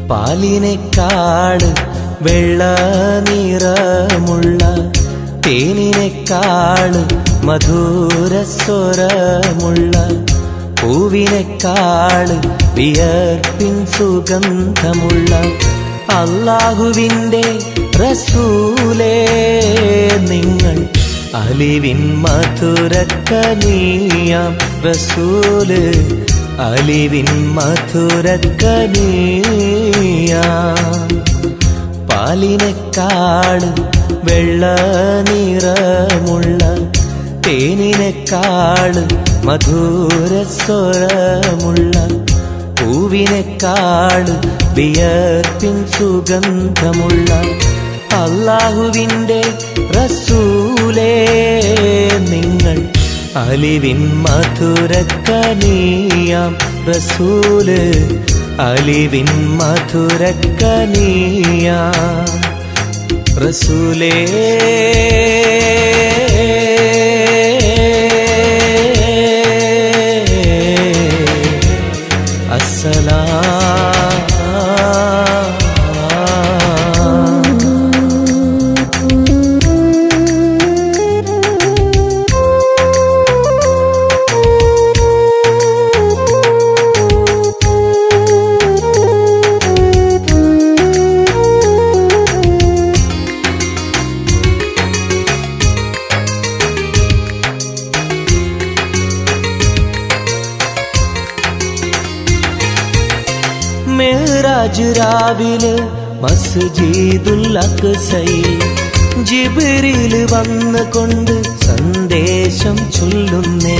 പാലിനേക്കാൾ വെള്ള നിറമുള്ള തേനിനേക്കാൾ മധുരസ്വരമുള്ള പൂവിനേക്കാൾ വിയർപ്പിൻ സുഗന്ധമുള്ള അല്ലാഹുവിൻ്റെ റസൂലേ നിങ്ങൾ അലിവിൻ മധുരക്കനിയാം റസൂല് അലിവിൻ മധുരക്കനിയാം പാലിനേക്കാൾ വെള്ള നിറമുള്ള തേനിനേക്കാൾ മധുരസ്വരമുള്ള പൂവിനേക്കാൾ വിയർപ്പിൻ സുഗന്ധമുള്ള അല്ലാഹുവിൻ്റെ റസൂലേ നിങ്ങൾ അലിവിൻ മധുരക്കനിയാം റസൂല് അലിവിൻ മധുരക്കനിയാം റസൂലേ അസ്സലാം മെഹ്റാജ് രാവിലെ മസ്ജിദുൽ അഖ്സയിൽ ജിബ്രീൽ വന്നുകൊണ്ട് സന്ദേശം ചൊല്ലുന്നേ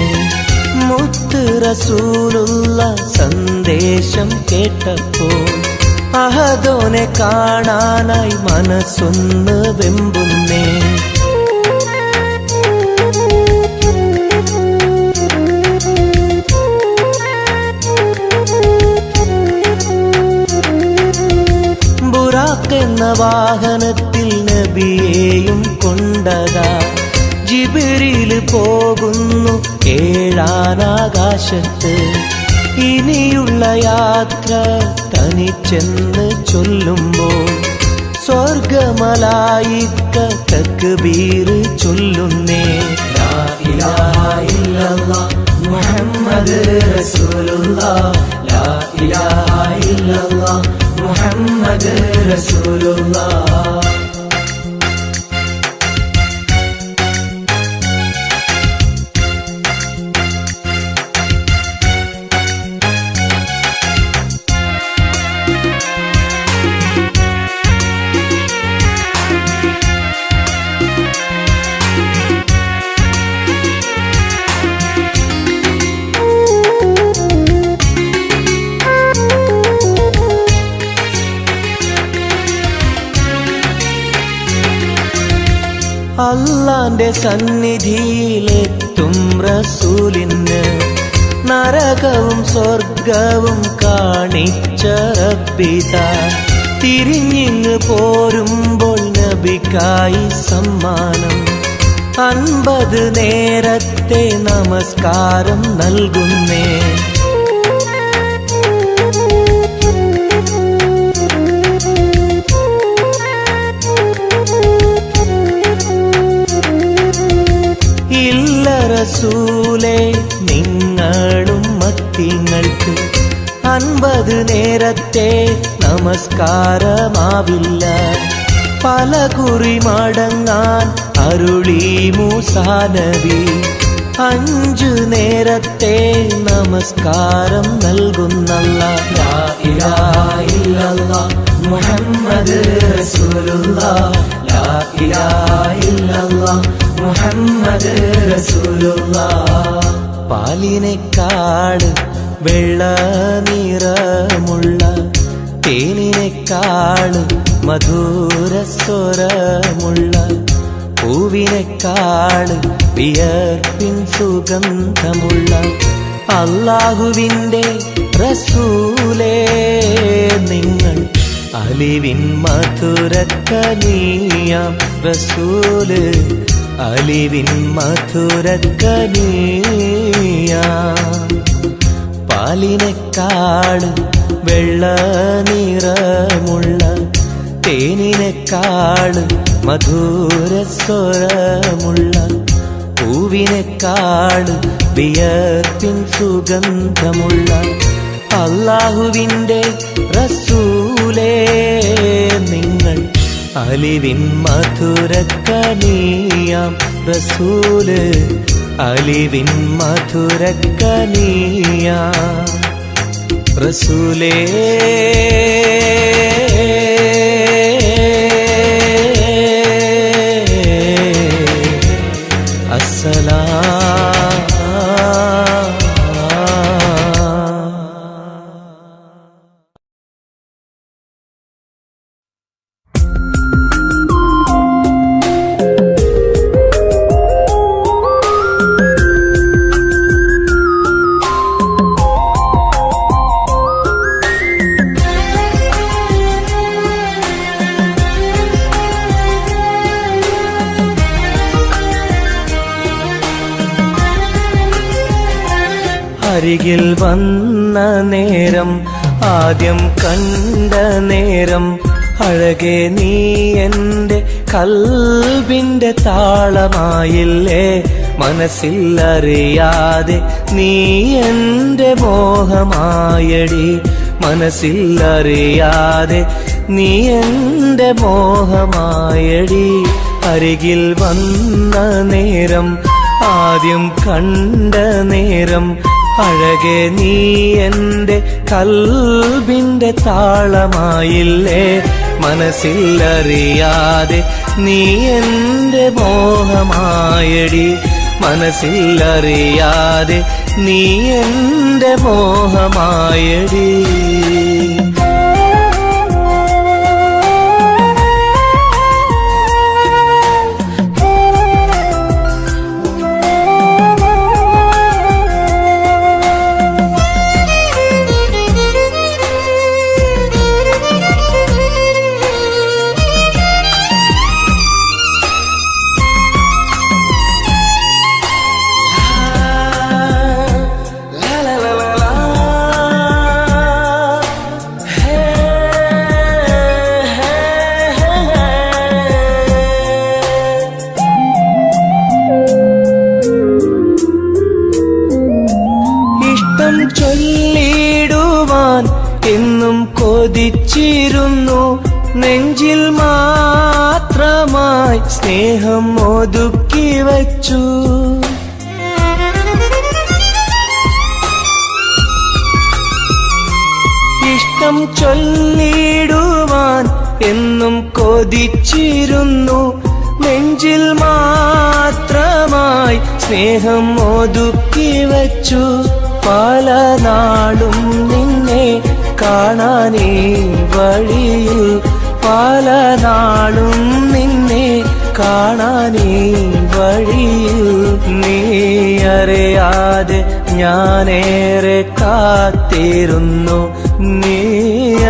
മുത്ത് റസൂലുള്ള സന്ദേശം കേട്ടപ്പോൾ അഹദോനെ കാണാനായി മനസ്സൊന്ന് വെമ്പുന്നേ എന്ന വാഹനത്തിൽ നബിയെയും കൊണ്ടതാ ജിബ്രീൽ പോകുന്നു ഏഴാനാകാശത്ത് ഇനിയുള്ള യാത്ര തനിച്ചെന്ന് ചൊല്ലുമ്പോൾ സ്വർഗമലായിക്ക തക്ബീർ ചൊല്ലുന്നേ ലാ ഇലാഹ ഇല്ലല്ലാഹ് മുഹമ്മദ് റസൂലുള്ളാഹ് ലാ ഇലാഹ ഇല്ലല്ലാഹ് മുഹമ്മദ് റസൂലുള്ളാഹ് അല്ലാന്റെ സന്നിധിയിലെത്തും റസൂലിന് നരകവും സ്വർഗവും കാണിച്ച റബ്ബിതാ തിരിഞ്ഞിങ്ങ് പോരുമ്പോൾ നബിക്കായി സമ്മാനം 50 നേരത്തെ നമസ്കാരം നൽകുന്നേ റസൂലേ നിങ്ങളും മത്തിങ്ങൾക്ക് 50 നേരത്തെ നമസ്കാരമാവില്ല പല കുറി മടങ്ങാൻ അരുളി മൂസാ നബി 5 നേരത്തെ നമസ്കാരം നൽകുന്നല്ലാഹ് ലാ ഇലാഹ ഇല്ലല്ലാഹ് മുഹമ്മദ് റസൂലുള്ളാഹ് ലാ ഇലാഹ ഇല്ലല്ലാഹ് മുഹമ്മദ് റസൂലുള്ളാഹ് പാലിനേക്കാൾ വെള്ള നിറ പൂവിനേക്കാള് മധുരസ്വരമുള്ള പൂവിനേക്കാള് വിയർപ്പിൻ സുഗന്ധമുള്ള അല്ലാഹുവിൻ്റെ റസൂലേ നിങ്ങൾ അലിവിൻ മധുരക്കനിയാം റസൂല് അലിവിൻ മധുരക്കനിയാം പാലിനേക്കാള് വെള്ള നിറമുള്ള തേനിനേക്കാള് മധുരസ്വരമുള്ള പൂവിനേക്കാള് വിയർപ്പിൻ സുഗന്ധമുള്ള അല്ലാഹുവിൻ്റെ റസൂലേ നിങ്ങൾ അലിവിൻ മധുരക്കനിയാം റസൂല് അലിവിൻ മധുരക്കനിയാം റസൂലേ അസ്സലാം. അരികിൽ വന്ന നേരം ആദ്യം കണ്ട നേരം അഴകെ നീ എൻ്റെ കൽബിൻ്റെ താളമായില്ലേ മനസ്സിൽ അറിയാതെ നീ എൻ്റെ മോഹമായടി മനസ്സിൽ അറിയാതെ നീ എൻ്റെ മോഹമായടി അരികിൽ വന്ന നേരം ആദ്യം കണ്ട നേരം അഴകെ നീ എൻ്റെ കൽബിൻ്റെ താളമായില്ലേ മനസ്സിൽ അറിയാതെ നീ എൻ്റെ മോഹമായടി മനസ്സിൽ അറിയാതെ നീ എൻ്റെ മോഹമായടി ചൊല്ലിടുവാൻ എന്നും കൊതിച്ചിരുന്നു നെഞ്ചിൽ മാത്രമായി സ്നേഹം ഒതുക്കി വച്ചു ഇഷ്ടം ചൊല്ലിടുവാൻ എന്നും കൊതിച്ചിരുന്നു നെഞ്ചിൽ മാത്രമായി സ്നേഹം ഒതുക്കി വച്ചു പല നാളും നിന്നെ കാണാനേ വഴിയിൽ പല നാളും നിന്നെ കാണാനേ വഴിയിൽ നീ അറിയാതെ ഞാനേറെ കാത്തിരുന്നു നീ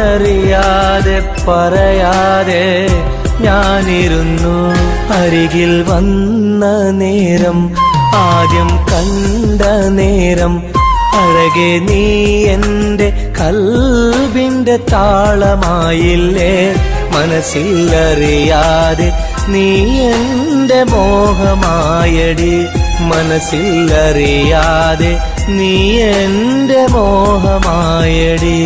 അറിയാതെ പറയാതെ ഞാനിരുന്നു അരികിൽ വന്ന നേരം ആദ്യം കണ്ട നേരം അഴകെ നീ എൻ്റെ കൽബിൻ്റെ താളമായില്ലേ മനസ്സിൽ അറിയാതെ നീ എൻ്റെ മോഹമായടി മനസ്സിൽ അറിയാതെ നീ എൻ്റെ മോഹമായടി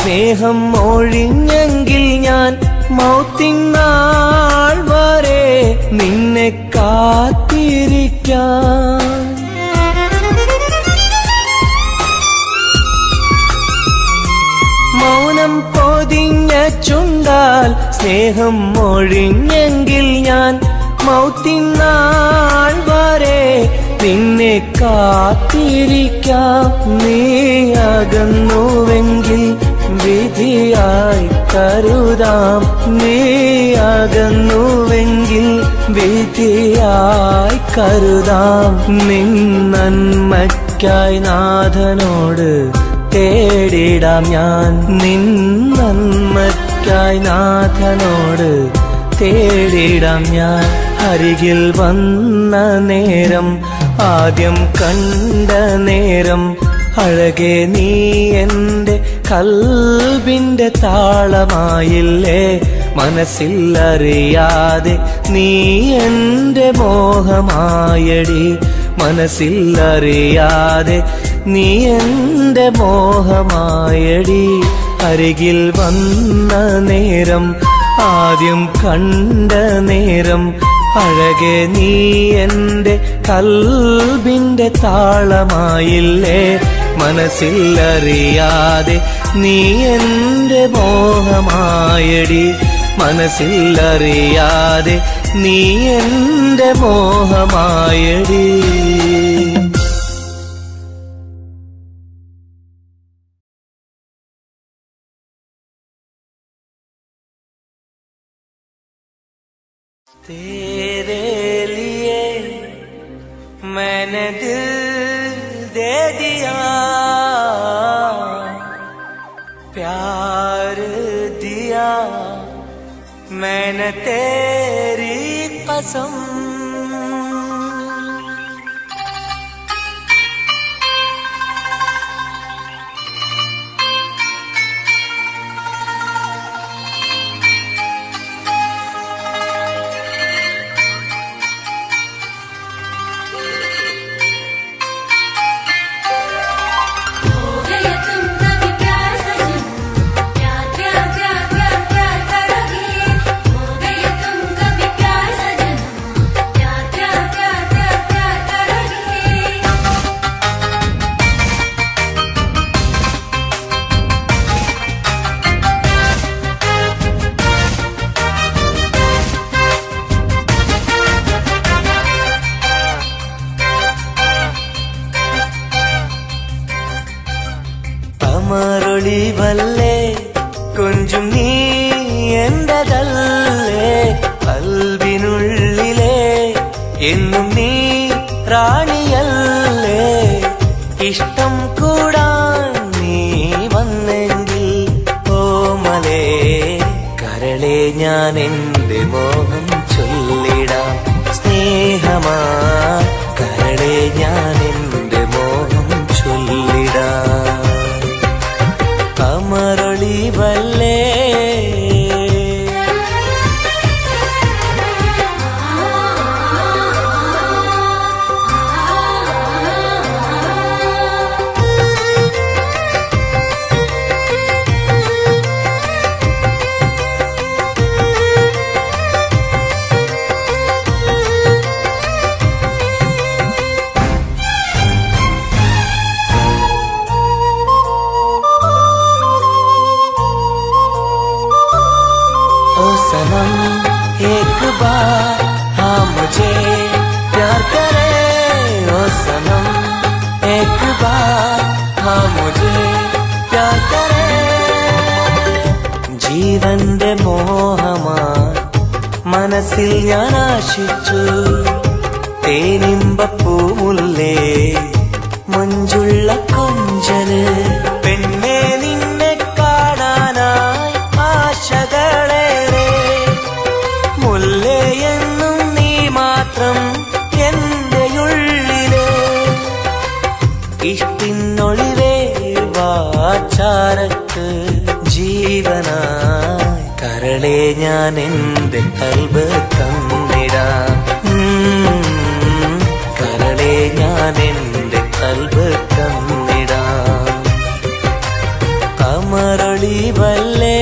സ്നേഹം ഒഴിഞ്ഞെങ്കിൽ ഞാൻ മൗത്തിനാൾ വരെ നിന്നെ കാത്തിരിക്കാം. മൗനം പൊതിഞ്ഞ ചുണ്ടാൽ സ്നേഹം ഒഴിഞ്ഞെങ്കിൽ ഞാൻ മൗത്തിനാൾ വരെ നിന്നെ കാത്തിരിക്കാം. നീ അകന്നുവെങ്കിൽ വിധിയായി കരുതാം. നീ അകന്നുവെങ്കിൽ വിധിയായി കരുതാം. നിൻ നന്മയ്ക്കായി നാഥനോട് തേടിടാം ഞാൻ. നിൻ നന്മയ്ക്കായി നാഥനോട് തേടിടാം ഞാൻ. അരികിൽ വന്ന നേരം, ആദ്യം കണ്ട നേരം, അഴകെ നീ എൻ്റെ കൽബിൻ്റെ താളമായില്ലേ. മനസ്സിൽ അറിയാതെ നീ എൻ്റെ മോഹമായടി. മനസ്സിൽ അറിയാതെ നീ എൻ്റെ മോഹമായടി. അരികിൽ വന്ന നേരം, ആദ്യം കണ്ട നേരം, അഴകെ നീ എൻ്റെ കൽബിൻ്റെ താളമായില്ലേ. മനസ്സിൽ അറിയാതെ നീ എൻ്റെ മോഹമായടി. മനസ്സിൽ അറിയാതെ നീ എൻ്റെ മോഹമായടി. तेरे लिए मैंने दिल दे दिया, प्यार दिया मैंने तेरी कसम. അമരൊളിവല്ലേ കൊഞ്ചും നീ എന്റെതല്ലേ. കൽബിനുള്ളിലെ എന്നും നീ റാണിയല്ലേ. ഇഷ്ടം കൂടാൻ നീ വന്നെങ്കിൽ ഓമലേ കരളെ ഞാൻ എന്റെ മോഹം ചൊല്ലിടാം. സ്നേഹമാ കരളെ ഞാൻ എന്റെ മോഹം ചൊല്ലിടാം. അമരൊളിവല്ലേ सनम एक बार हाँ मुझे प्यार करे. ओ सनम एक बार हाँ मुझे प्यार करे. ജീവന്റെ മോഹമായി മനസ്സിൽ ഞാൻ ആശിച്ചു. തേനിമ്പപ്പൂമുല്ലേ മഞ്ചുള്ള കൊഞ്ചല്. പെണ്ണെ നിന്നെ കാണാനായി ആശകളേറെ. മുല്ലയെന്നും നീ മാത്രം എന്റെ ഉള്ളിലെ. ഇഷ്ടിനൊളിവേ വാചാരക്ക് ജീവനായി കരളെ ഞാൻ എന്റെ കൽബ് തന്നിടാം. കരളെ ഞാൻ എന്റെ കൽബ് തന്നിടാം. അമരൊളിവല്ലേ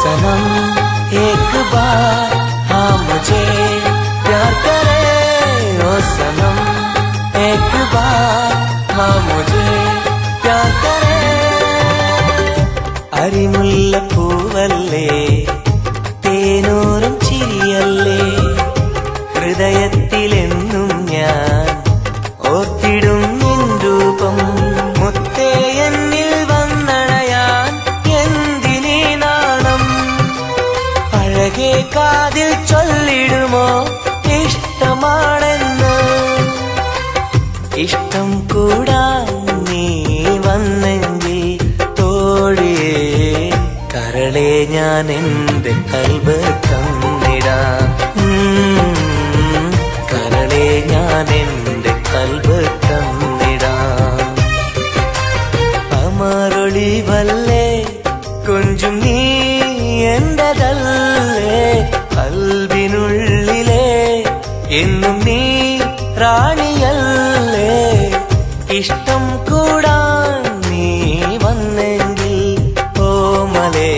सनम एक बार हाँ मुझे प्यार करे ओ सनम एक बार हाँ मुझे प्यार करे अरिमुल्ल पूवल्ले തേനൂറും ചിരിയല്ലേ ഹൃദയത്തിലെന്നും ഞാൻ ഓർത്തിടും നിൻ രൂപം മുത്തേ എന്നിൽ വന്നണയാൻ എന്തിനീ നാണം അഴകേ കാതിൽ ചൊല്ലിടുമോ ഇഷ്ടമാണെന്ന് ഇഷ്ടം കൂടാൻ നീ വന്നെങ്കിൽ തോഴിയേ കരളെ ഞാൻ എന്റെ കൽബ് തന്നിടാം കരളെ ഞാൻ എന്റെ കൽബ് തന്നിടാം അമരൊളിവല്ലേ കൊഞ്ചും നീ എന്റെതല്ലേ കൽബിനുള്ളിലെ എന്നും നീ റാണിയല്ലേ ഇഷ്ടം കൂടാൻ നീ വന്നെങ്കിൽ ഓമലേ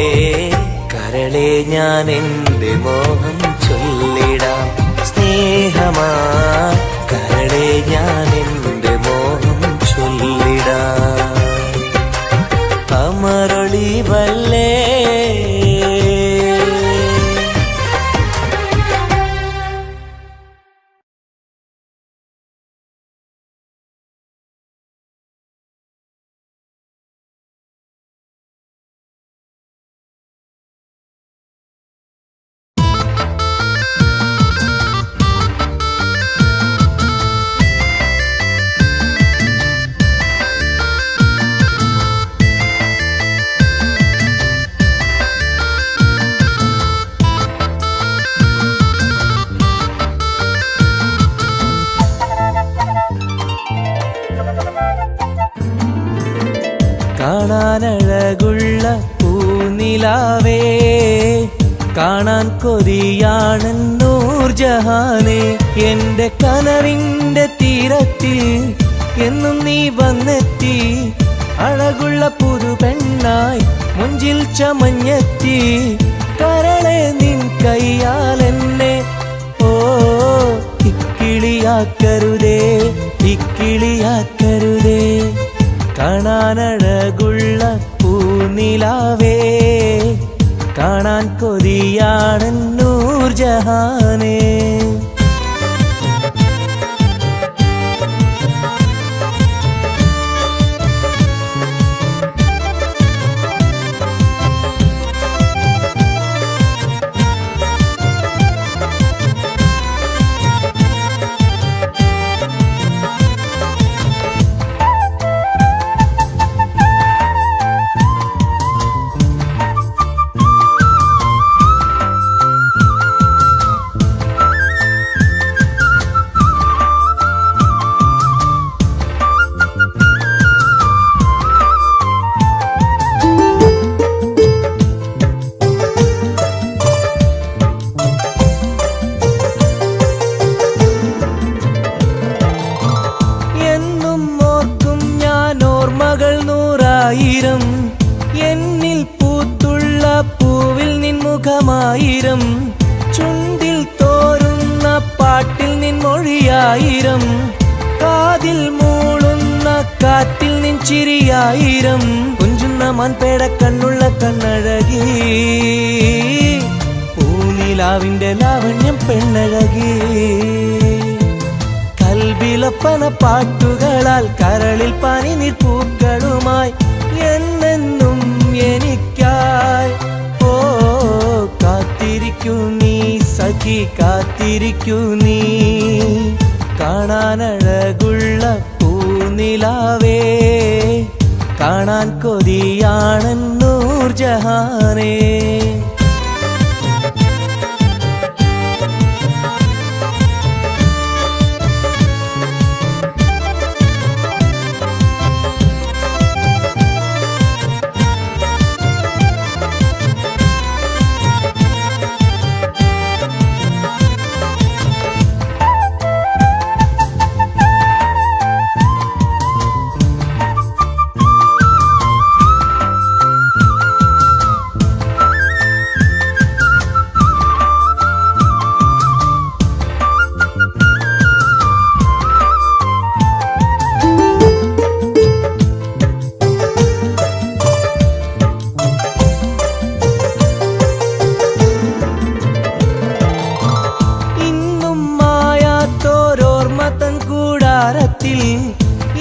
കരളെ ഞാൻ എന്റെ മോഹം ചൊല്ലിടാം സ്നേഹമാ കരളെ ഞാൻ എന്റെ മോഹം ചൊല്ലിടാം അമരൊളിവല്ലേ കാണാനഴകുള്ള പൂനിലാവേ കാണാൻ കൊതിയാണ് നൂർജഹാനെ എന്റെ കനവിന്റെ തീരത്തിൽ എന്നും നീ വന്നെത്തി അഴകുള്ള പുതുപെണ്ണായി മുഞ്ചിൽ ചമഞ്ഞെത്തി കരളെ നിൻ കയ്യാൽ എന്നെ ഓ ഇക്കിളിയാക്കരുതേ ഇക്കിളിയാക്കരുതേ കാണാനഴകുള്ള പൂനിലാവേ കാണാൻ കൊതിയാണ് നൂർജഹാനേ എന്നിൽ പൂത്തുള്ള പൂവിൽ നിൻ മുഖമായിരം ചുണ്ടിൽ തോരുന്ന പാട്ടിൽ നിൻ മൊഴിയായിരം കാതിൽ മൂളുന്ന കാറ്റിൽ നിൻ ചിരിയായിരം കുഞ്ചുന്ന മാൻപേട കണ്ണുള്ള കണ്ണഴകി പൂനിലാവിന്റെ ലാവണ്യം പെണ്ണഴകി കൽബിലപ്പന പാട്ടുകളാൽ കരളിൽ പനിനീർ പൂക്കളുമായി എന്നെന്നും എനിക്കായി ഓ കാത്തിരിക്കൂ നീ സഖി കാത്തിരിക്കൂ നീ കാണാനഴകുള്ള പൂനിലാവേ, കാണാൻ കൊതിയാണൻ നൂർജഹാനേ.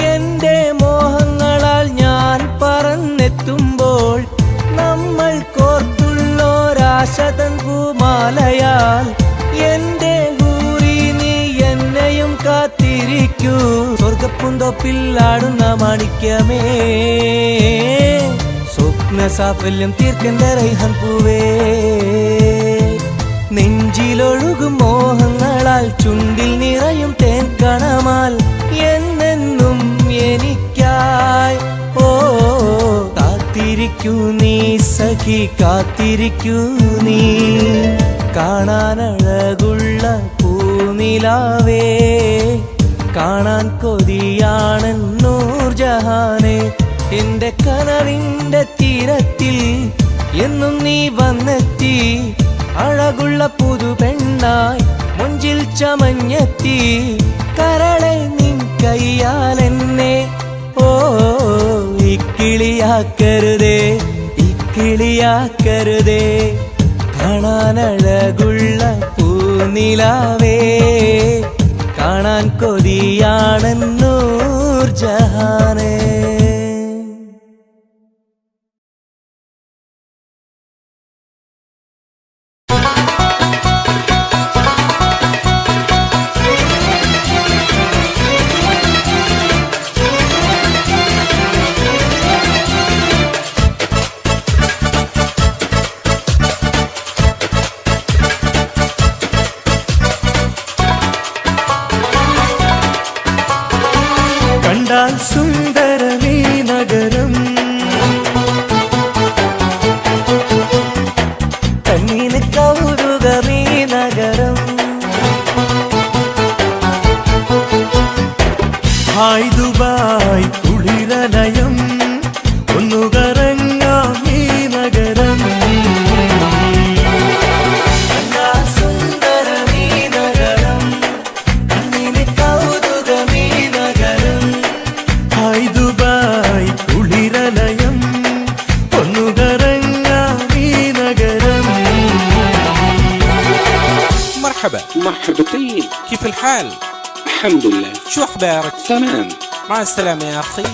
എന്റെ മോഹങ്ങളാൽ ഞാൻ പറന്നെത്തുമ്പോൾ നമ്മൾ കോർത്തുള്ളോരാശതൻ പൂമാലയാൽ എന്റെ ഹൂറി നീ എന്നെയും കാത്തിരിക്കൂ. സ്വർഗപ്പുന്തോപ്പിൽ ആടുന്ന മാണിക്യമേ, സ്വപ്ന സാഫല്യം തീർക്കെന്റെ റൈഹാൻ പൂവേ. നെഞ്ചിലൊഴുകും മോഹങ്ങളാൽ ചുണ്ടിൽ നിറയും തേൻ കണമാൽ എന്നെന്നും എനിക്കായി ഓ കാത്തിരിക്കൂ നീ സഖി, കാത്തിരിക്കൂ നീ. കാണാനഴകുള്ള പൂനിലാവേ, കാണാൻ കൊതിയാണൻ നൂർജഹാനേ. എന്റെ കനവിന്റെ തീരത്തിൽ എന്നും നീ വന്നെത്തി, അഴകുള്ള പുതുപെണ്ണായി മുഞ്ചിൽ ചമഞ്ഞെത്തി. കരളെ നിൻ കയ്യാൽ എന്നെ ഓ ഇക്കിളിയാക്കരുതേ, ഇക്കിളിയാക്കരുതേ. കാണാനഴകുള്ള പൂനിലാവേ, കാണാൻ കൊതിയാണൻ നൂർജഹാനേ. കണ്ടാൽ സുന്ദരമീ നഗരം, കണ്ണിന് കൗതുകമീ നഗരം. ഹായ് ദുബായ് കുളിരലയം, ഒന്നു കറങ്ങാം ഈ നഗരം. مرحبتين، كيف الحال؟ الحمد لله. شو أخبارك؟ تمام. مع السلامة يا أخي.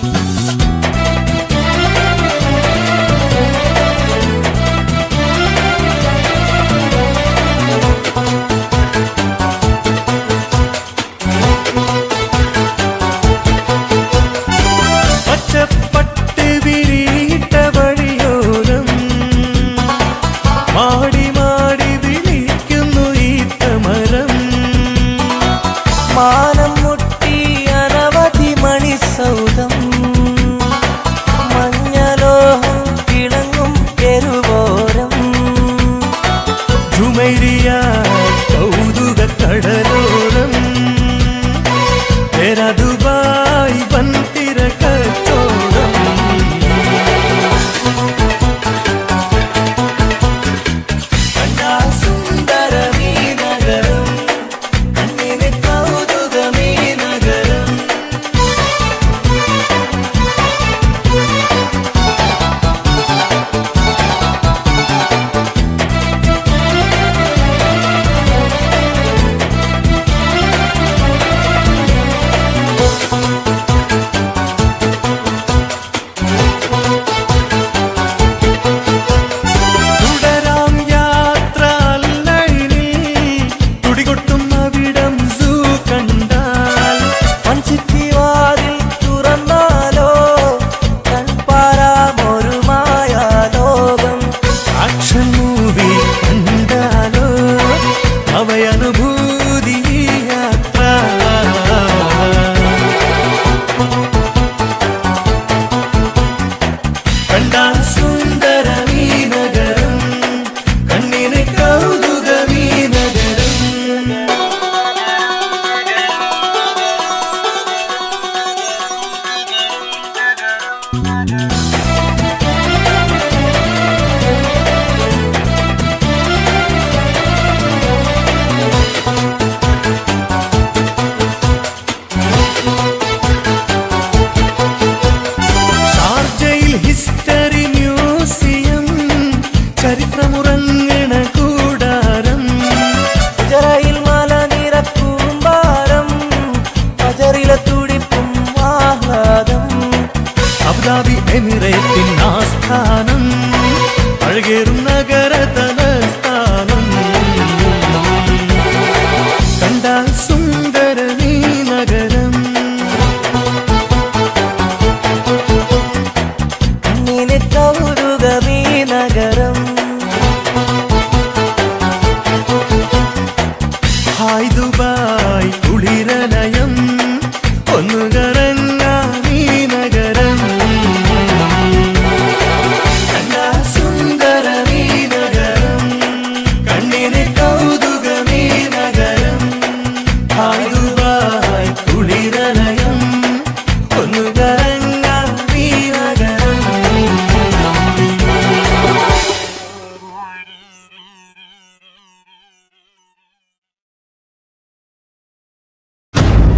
മാനം മുട്ടി അനവധി മണിസൗധം, മഞ്ഞലോഹം തിളങ്ങും തെരുവോരം. ജുമൈരിയ കൗതുക കടലോരം, ദുബായ് വൻതിര കച്ചോടം. സുന്ദരമീ നഗരം, കണ്ണിന് കൗതുകം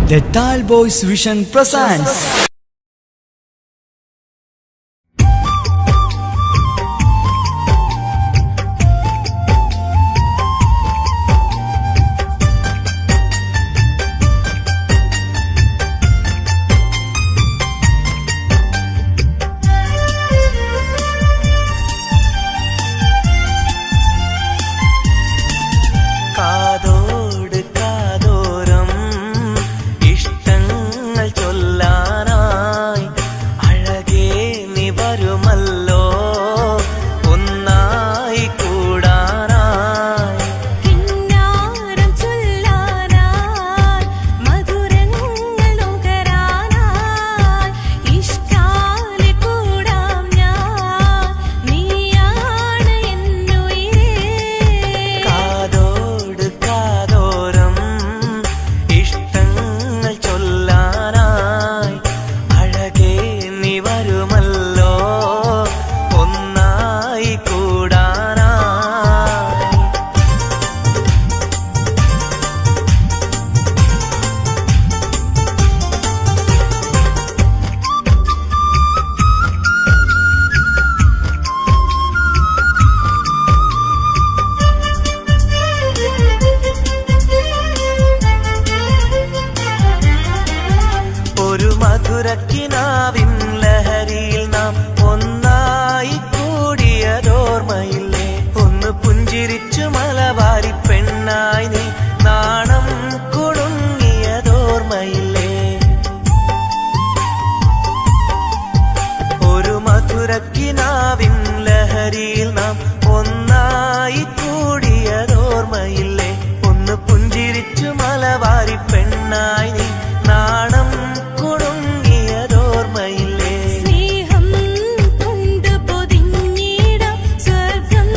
The Tal Boys Vision presents കാതോട് കാതോരം ഇഷ്ടങ്ങൾ ചൊല്ലാനായി അഴകേ നീ വരുമല്ലോ ഒന്നായി കൂടാനായി കിന്നാരം ചൊല്ലാനായി മധുരങ്ങൾ നുകരാനായി ഇഷ്ടാലെ കൂടാം ഞാൻ നീയാണ് എന്നുയിരേ കാതോട് കാതോരം ഇഷ്ടങ്ങൾ ചൊല്ലാനായി അഴകേ നീ വരുമല്ലോ ഒന്നായി കൂടാനായി ഒരു മധുരക്കിനാവിൻ ലഹരിയിൽ നാം ഒന്നായി കൂടിയതോർമ്മയില്ലേ ഒന്ന് പുഞ്ചിരിച്ചു മലബാരി പെണ്ണായി നീ നാണം കുടുങ്ങിയതോർമ്മയില്ലേ ഒരു മധുരക്കിനാവിൻ ലഹരിയിൽ നാം ഒന്നായി കൂടിയതോർമ്മയില്ലേ ഒന്ന് പുഞ്ചിരിച്ചു മലബാരി പെണ്ണായി നീ നാണം കുടുങ്ങിയതോർമ്മയില്ലേ സ്നേഹം കൊണ്ട് പൊതിഞ്ഞിടാം സ്വർഗം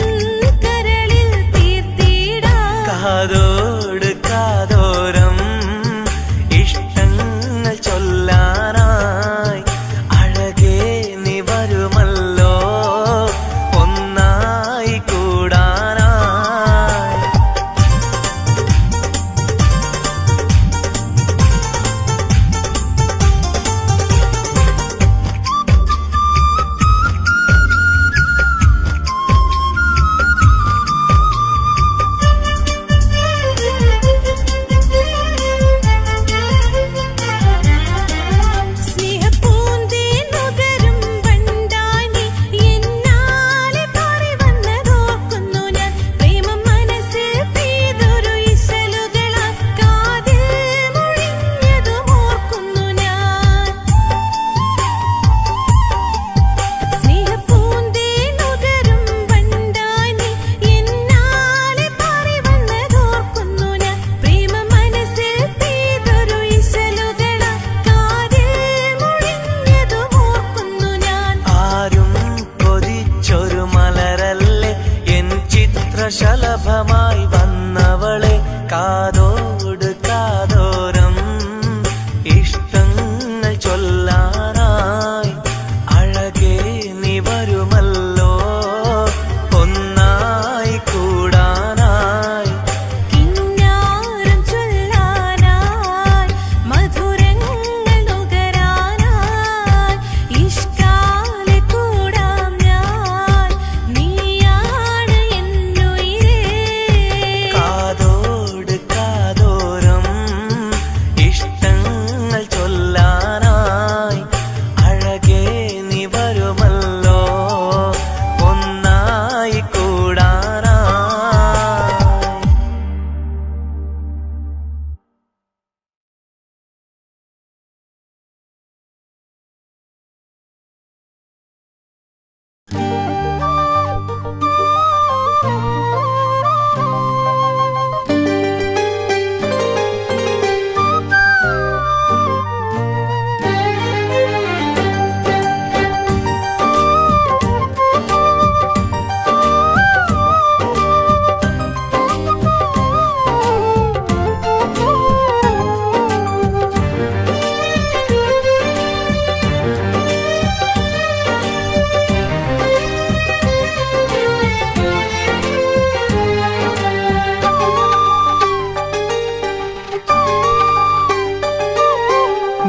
കരളിൽ തീർത്തിടാം കാതോട് കാതോരം ഇഷ്ടങ്ങൾ ചൊല്ലാനായി അഴകേ നീ വരുമല്ലോ ഒന്നായി കൂടാനായി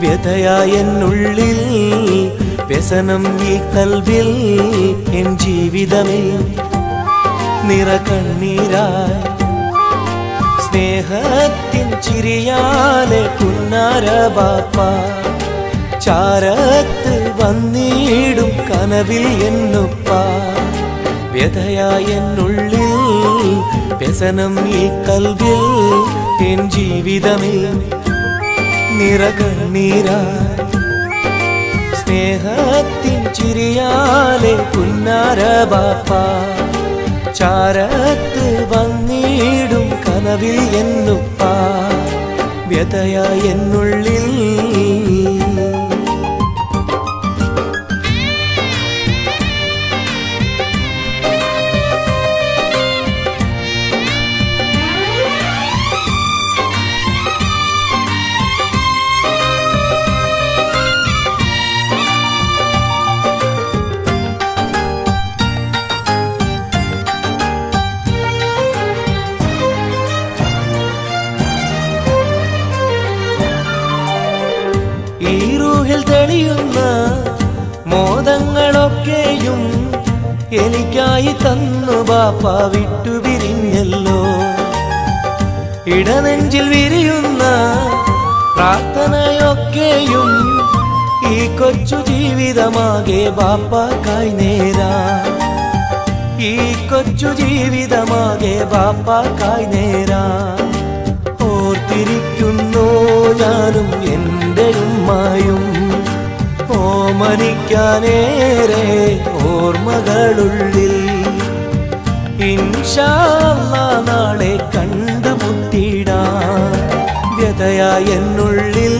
വ്യഥയായെന്നുള്ളിൽ വ്യസനം ഈ കൽവിൽ എൻ ജീവിതമേ നിറകണ്ണീരായി സ്നേഹത്തിൻ ചിരിയാലെ പുന്നാര ബാപ്പ ചാരത്ത് വന്നിടും കനവിൽ എന്നുപ്പ വ്യഥയായെന്നുള്ളിൽ വ്യസനം ഈ കൽവിൽ എൻ ജീവിതമേ നിറകണ്ണീരായി സ്നേഹത്തിൻ ചിരിയാലെ പുന്നാര ബാപ്പ ചാരത്ത് വന്നിടും കനവിൽ എന്നുപ്പ വ്യഥയായെന്നുള്ളിൽ ഈ റൂഹിൽ തെളിയുന്ന മോദങ്ങളൊക്കെയും എനിക്കായി തന്നു ബാപ്പ വിട്ടുപിരിഞ്ഞല്ലോ ഇടനെഞ്ചിൽ വിരിയുന്ന പ്രാർത്ഥനയൊക്കെയും ഈ കൊച്ചു ജീവിതമാകെ ബാപ്പാക്കായി നേരാ ഈ കൊച്ചു ജീവിതമാകെ ബാപ്പാക്കായി നേരാ ഓർത്തിരിക്കുന്നു ഞാനും എൻ്റെ ഉമ്മായും ഓമനിക്കാനേറെ ഓർമ്മകളുള്ളിൽ ഇൻഷാ അല്ലാഹ് നാളെ കണ്ടുമുട്ടിടാം വ്യഥയായെന്നുള്ളിൽ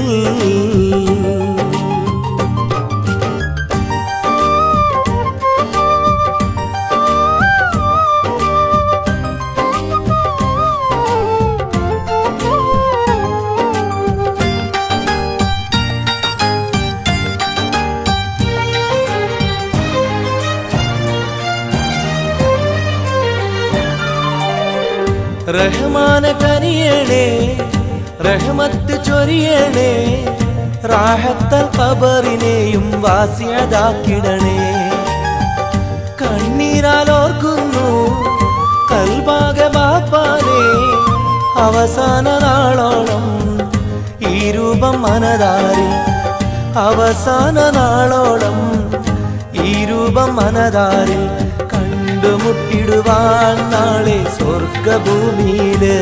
റഹ്മാന കനിയണേ റഹ്മത്ത് ചൊരിയണേ റാഹത്തൽ ഖബറിനെയും വാസിയതാക്കിടണേ കണ്ണീരാൽ ഓർക്കുന്നു കൽബാകെ ബാപ്പാനെ അവസാന നാളോളം ഈ രൂപം മനതാരി അവസാന നാളോളം ഈ രൂപം മനതാരി കണ്ടുമുട്ടിടുവാൻ നാളെ സ്വർഗഭൂമിയില്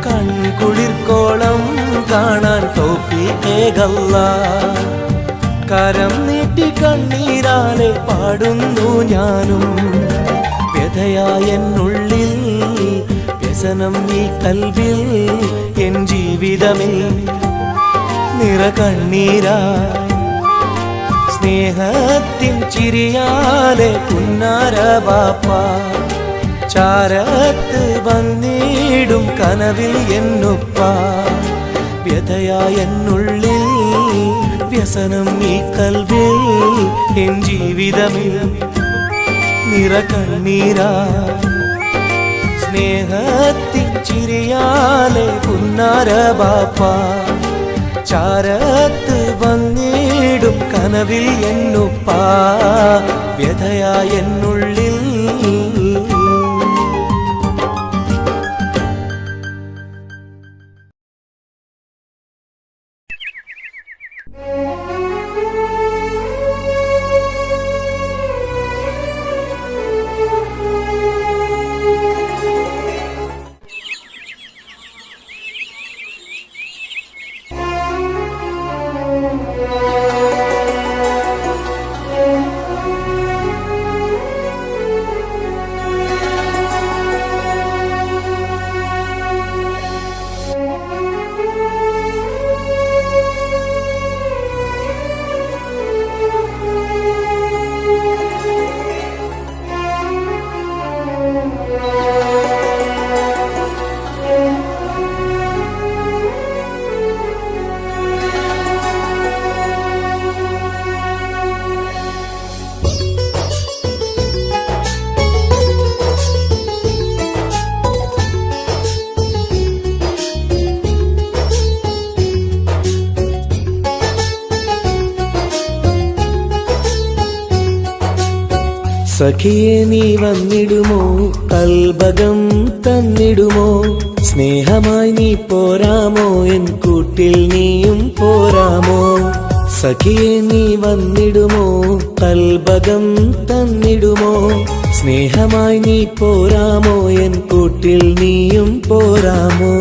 കൺകുളിർക്കോളം കാണാൻ തൗഫീഖേകല്ലാഹ് കരം നീട്ടി കണ്ണീരാലെ പാടുന്നു ഞാനും വ്യഥയായെന്നുള്ളിൽ വ്യസനം ഈ കൽവിൽ എൻ ജീവിതമേ നിറകണ്ണീരായി സ്നേഹത്തിൻ ചിരിയാലെ പുന്നാര ബാപ്പ ചാരത്ത് വന്നിടും കനവിൽ എന്നുപ്പ വ്യഥയായെന്നുള്ളിൽ വ്യസനം ഈ കൽവിൽ എൻ ജീവിതമേ നിറകണ്ണീരായി സ്നേഹത്തിൻ ചിരിയാലെ പുന്നാര ബാപ്പ ചാരത്ത് വന്നിടും കനവിൽ എന്നുപ്പ വ്യഥയായെന്നുള്ളിൽ സഖിയെ നീ വന്നിടുമോ കൽബകം തന്നിടുമോ സ്നേഹമായി നീ പോരാമോ എൻ കൂട്ടിൽ നീയും പോരാമോ സഖിയെ നീ വന്നിടുമോ കൽബകം തന്നിടുമോ സ്നേഹമായി നീ പോരാമോ എൻ കൂട്ടിൽ നീയും പോരാമോ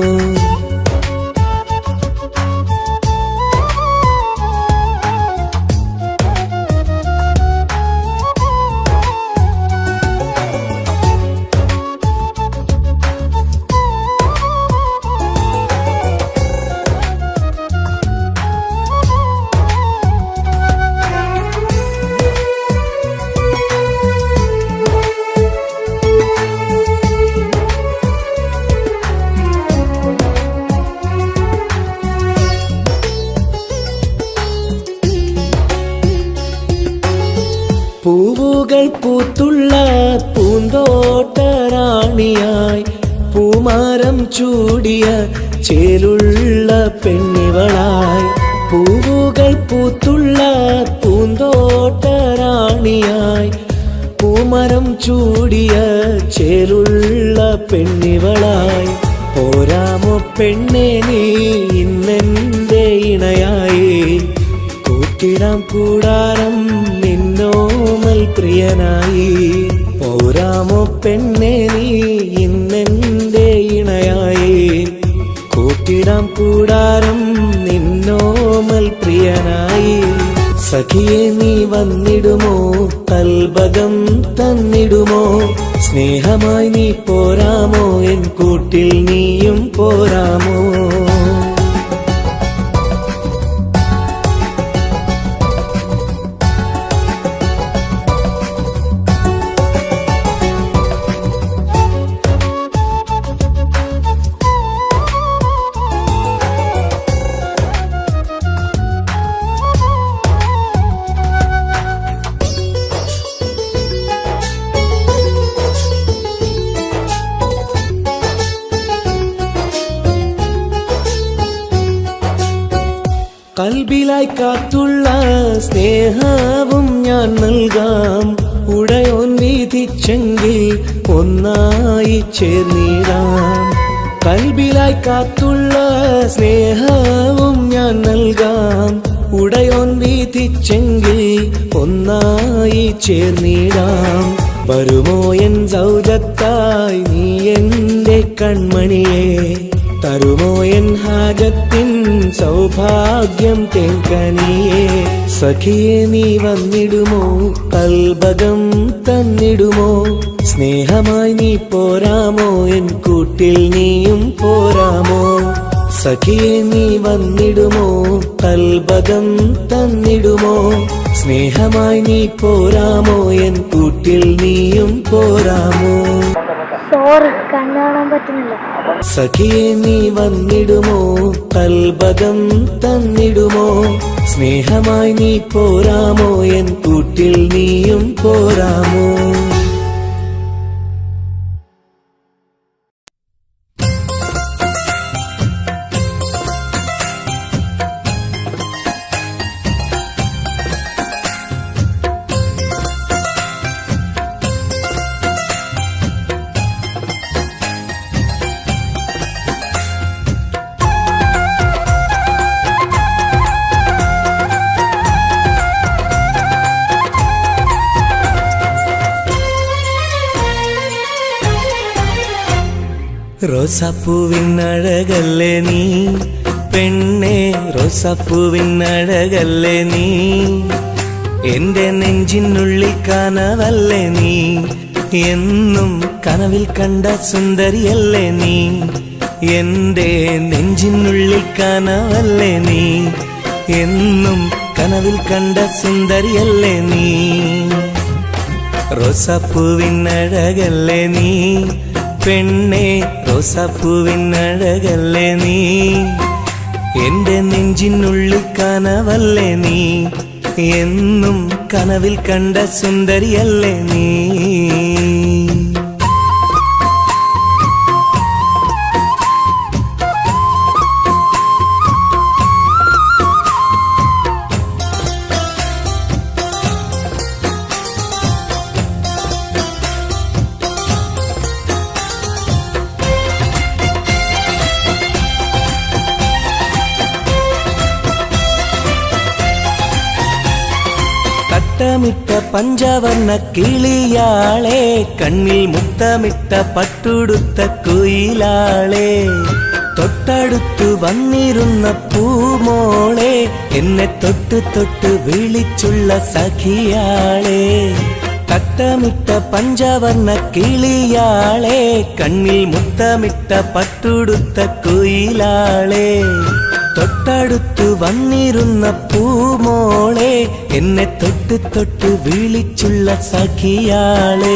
പൂവുകൾ പൂത്തുള്ള പൂന്തോട്ടറാണിയായി പൂമാരം ചൂടിയ ചേലുള്ള പെണ്ണിവളായി പൂവുകൾ പൂത്തുള്ള പൂന്തോട്ടറാണിയായി പൂമരം ചൂടിയ ചേലുള്ള പെണ്ണിവളായി പോരാമോ പെണ്ണെ നീ ഇന്നെന്റെ ഇണയായി കൂട്ടിടാം കൂടാരം നിന്നോമൽ പ്രിയനായി പോരാമോ പെണ്ണെ നീ ഇന്നെന്റെ ഇണയായി കൂട്ടിടാം കൂടാരം നിന്നോമൽ പ്രിയനായി സഖിയെ നീ വന്നിടുമോ കൽബകം തന്നിടുമോ സ്നേഹമായി നീ പോരാമോ എൻ കൂട്ടിൽ നീയും പോരാമോ കൽബിലായി കാത്തുള്ള സ്നേഹവും ഞാൻ നൽകാം ഉടയോൻ വിധിച്ചെങ്കിൽ ഒന്നായി ചേർന്നിടാം കൽബിലായി കാത്തുള്ള സ്നേഹവും ഞാൻ നൽകാം ഉടയോൻ വിധിച്ചെങ്കിൽ ഒന്നായി ചേർന്നിടാം വരുമോ എൻ സൗജത്തായി നീ എന്റെ കൺമണിയെ തരുമോ എൻ ഹാജത്തിൻ സൗഭാഗ്യം തേൻകനിയേ സഖിയെ നീ വന്നിടുമോ കൽബകം തന്നിടുമോ സ്നേഹമായി നീ പോരാമോ എൻ കൂട്ടിൽ നീയും പോരാമോ സഖിയെ നീ വന്നിടുമോ കൽബകം തന്നിടുമോ സ്നേഹമായി നീ പോരാമോ എൻ കൂട്ടിൽ നീയും പോരാമോ സോറി കണ്ണു കാണാൻ പറ്റുന്നില്ല സഖിയെ നീ വന്നിടുമോ കൽബകം തന്നിടുമോ സ്നേഹമായി നീ പോരാമോ എൻ കൂട്ടിൽ നീയും പോരാമോ റോസാപ്പൂവിനഴകല്ലേ നീ പെണ്ണെ റോസാപ്പൂവിനഴകല്ലേ നീ എന്റെ നെഞ്ചിനുള്ളിൽ കനവല്ലേ നീ എന്നും കനവിൽ കണ്ട സുന്ദരിയല്ലേ നീ എന്റെ നെഞ്ചിനുള്ളിൽ കനവല്ലേ നീ എന്നും കനവിൽ കണ്ട സുന്ദരിയല്ലേ നീ റോസാപ്പൂവിനഴകല്ലേ നീ പെണ്ണെ റോസാപ്പൂവിനഴകല്ലേ നീ എന്റെ നെഞ്ചിനുള്ളിൽ കനവല്ലേ നീ എന്നും കനവിൽ കണ്ട സുന്ദരിയല്ലേ നീ തട്ടമിട്ട പഞ്ചവർണ്ണ കിളിയാളെ, കണ്ണിൽ മുത്തമിട്ട പട്ടുടുത്ത കുയിലാളെ, തൊട്ടടുത്തു വന്നിരുന്ന പൂമോളെ, എന്നെ തൊട്ട് തൊട്ട് വിളിച്ചുള്ള സഖിയാളെ. തട്ടമിട്ട പഞ്ചവർണ്ണ കിളിയാളെ, കണ്ണിൽ മുത്തമിട്ട പട്ടുടുത്ത കുയിലാളെ, തൊട്ടടുത്തു വന്നിരുന്ന പൂമോളെ, എന്നെ തൊട്ട് തൊട്ട് വിളിച്ചുള്ള സഖിയാളെ.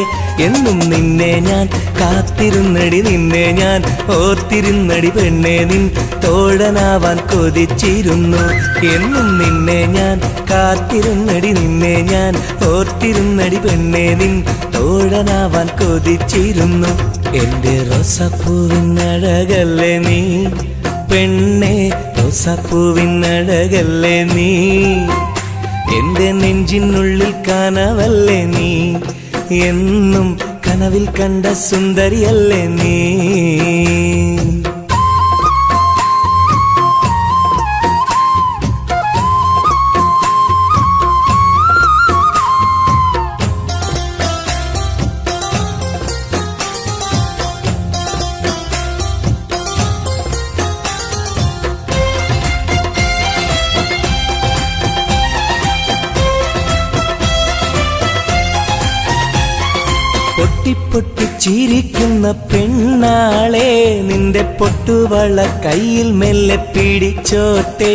എന്നും നിന്നെ ഞാൻ കാത്തിരുന്നടി, നിന്നെ ഞാൻ ഓർത്തിരുന്നടി പെണ്ണെ, നിൻ തോഴനാവാൻ കൊതിച്ചിരുന്നു. എന്നും നിന്നെ ഞാൻ കാത്തിരുന്നടി, നിന്നെ ഞാൻ ഓർത്തിരുന്നടി പെണ്ണെ, നിൻ തോഴനാവാൻ കൊതിച്ചിരുന്നു. എന്റെ റോസാപ്പൂവിനഴകല്ലേ നീ പെണ്ണെ, റോസാപ്പൂവിനഴകല്ലേ നീ, എന്റെ നെഞ്ചിനുള്ളിൽ കനവല്ലേ നീ, എന്നും കനവിൽ കണ്ട സുന്ദരിയല്ലേ നീ. പൊട്ടിപ്പൊട്ടി ചിരിക്കുന്ന പെണ്ണാളെ, നിന്റെ പൊട്ടുവള കയ്യിൽ മെല്ലെ പിടിച്ചോട്ടെ,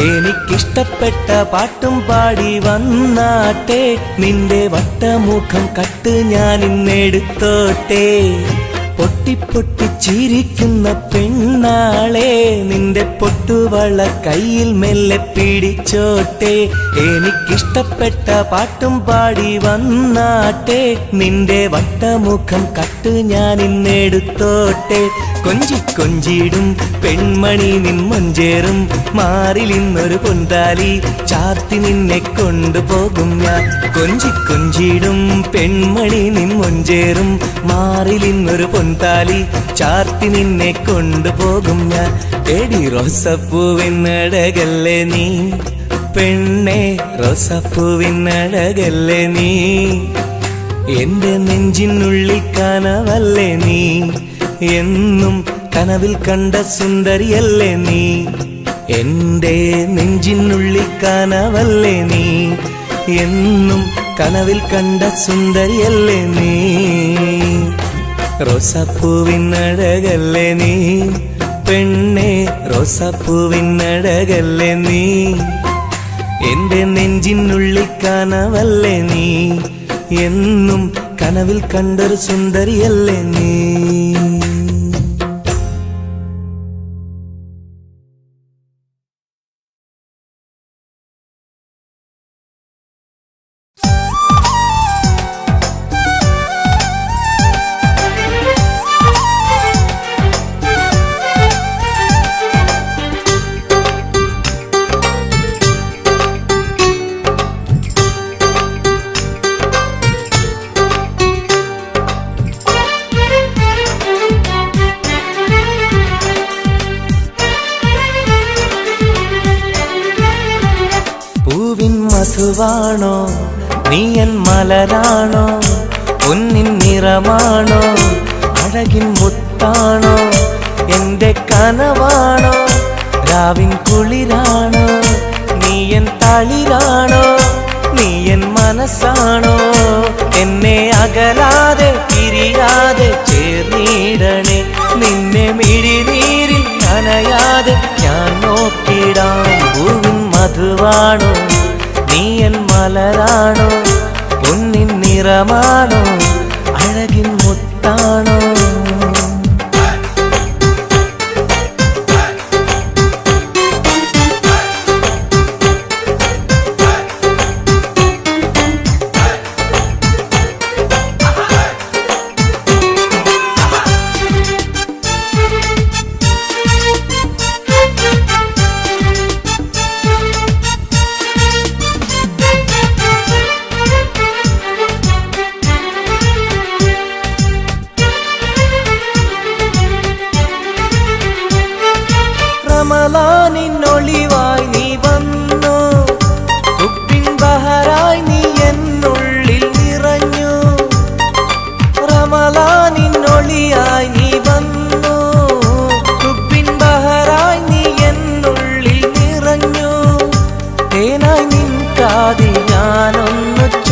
എനിക്കിഷ്ടപ്പെട്ട പാട്ടും പാടി വന്നാട്ടെ, നിന്റെ വട്ടമുഖം കട്ട് ഞാൻ ഇന്നെടുത്തോട്ടെ. പൊട്ടിപ്പൊട്ടി ചിരിക്കുന്ന പെണ്ണാളെ, നിന്റെ പൊട്ടുവള കയ്യിൽ മെല്ലെ പിടിച്ചോട്ടെ, എനിക്കിഷ്ടപ്പെട്ട പാട്ടും പാടി വന്നാട്ടെ, നിന്റെ വട്ടമുഖം കട്ട് ഞാൻ ഇന്നെടുത്തോട്ടെ. കൊഞ്ചി കൊഞ്ചിടും പെൺമണി നിൻ മഞ്ചേറും മാറിൽ ഇന്നൊരു പൊന്താലി ചാർത്തി നിന്നെ കൊണ്ടുപോകും ഞാൻ. കൊഞ്ചി കൊഞ്ചിടും പെൺമണി നിൻ മഞ്ചേറും മാറിൽ ഇന്നൊരു പൊന്താലി ചാർത്തി നിന്നെ കൊണ്ടുപോകും ഞാൻ. എടി റോസപ്പൂവിനഴകല്ലേ നീ പെണ്ണെ, റോസപ്പൂവിനഴകല്ലേ നീ, എന്റെ നെഞ്ചിനുള്ളിൽ കനവല്ലേ നീ, എന്നും കനവിൽ കണ്ട സുന്ദരിയല്ലേ നീ, എന്റെ നെഞ്ചിനുള്ളിൽ കനവല്ലേ നീ, എന്നും കനവിൽ കണ്ട സുന്ദരിയല്ലേ നീ. റോസാപ്പൂവിനഴകല്ലേ നീ പെണ്ണെ, റോസാപ്പൂവിനഴകല്ലേ നീ, എന്റെ നെഞ്ചിനുള്ളിൽ കനവല്ലേ നീ, എന്നും കനവിൽ കണ്ടൊരു സുന്ദരിയല്ലേ നീ. മധുവാണോ നീയൻ മലരാണോ, പൊന്നിൻ നിറമാണോ, അഴകിൻ മുത്താണോ, എന്റെ കനവാണോ, രാവിൻ കുളിരാണോ, നീയൻ തളിരാണോ, നീയൻ മനസ്സാണോ, എന്നെ അകലാതെ പിരിയാതെ ചേർന്നിടണേ, നിന്നെ മിഴിനീരിൽ നനയാതെ ഞാൻ നോക്കിടാം. പൂവിൻ മധുവാണോ നീയൻ മലരാണോ, പൊന്നിൻ നിറമാണോ, അഴകിൻ മുത്താണോ.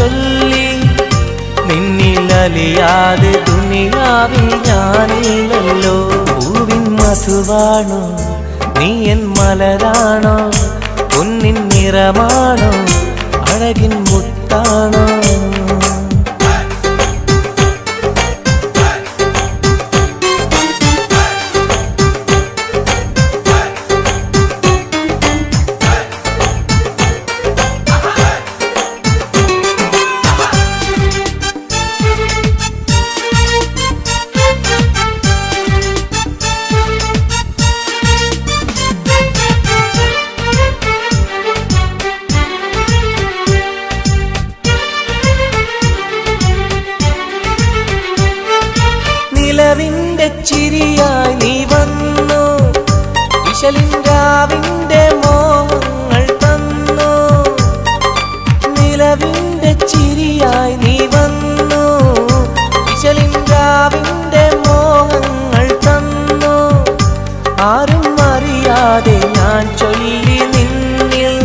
ചൊല്ലി നിന്നിലലിയാതെ ദുനിയാവിൽ ഞാനില്ലല്ലോ. പൂവിൻ മധുവാണോ നീ എൻ മലരാണോ, പൊന്നിൻ നിറമാണോ അഴകിൻ മുത്താണോ. നിലവിന്റെ ചിരിയായി നീ വന്നു, വിശലിൻരാവിന്റെ മോഹങ്ങൾ തന്നു. നിലവിന്റെ ചിരിയായി നീ വന്നു, വിശലിൻരാവിന്റെ മോഹങ്ങൾ തന്നു. ആരും അറിയാതെ ഞാൻ ചൊല്ലി നിന്നിൽ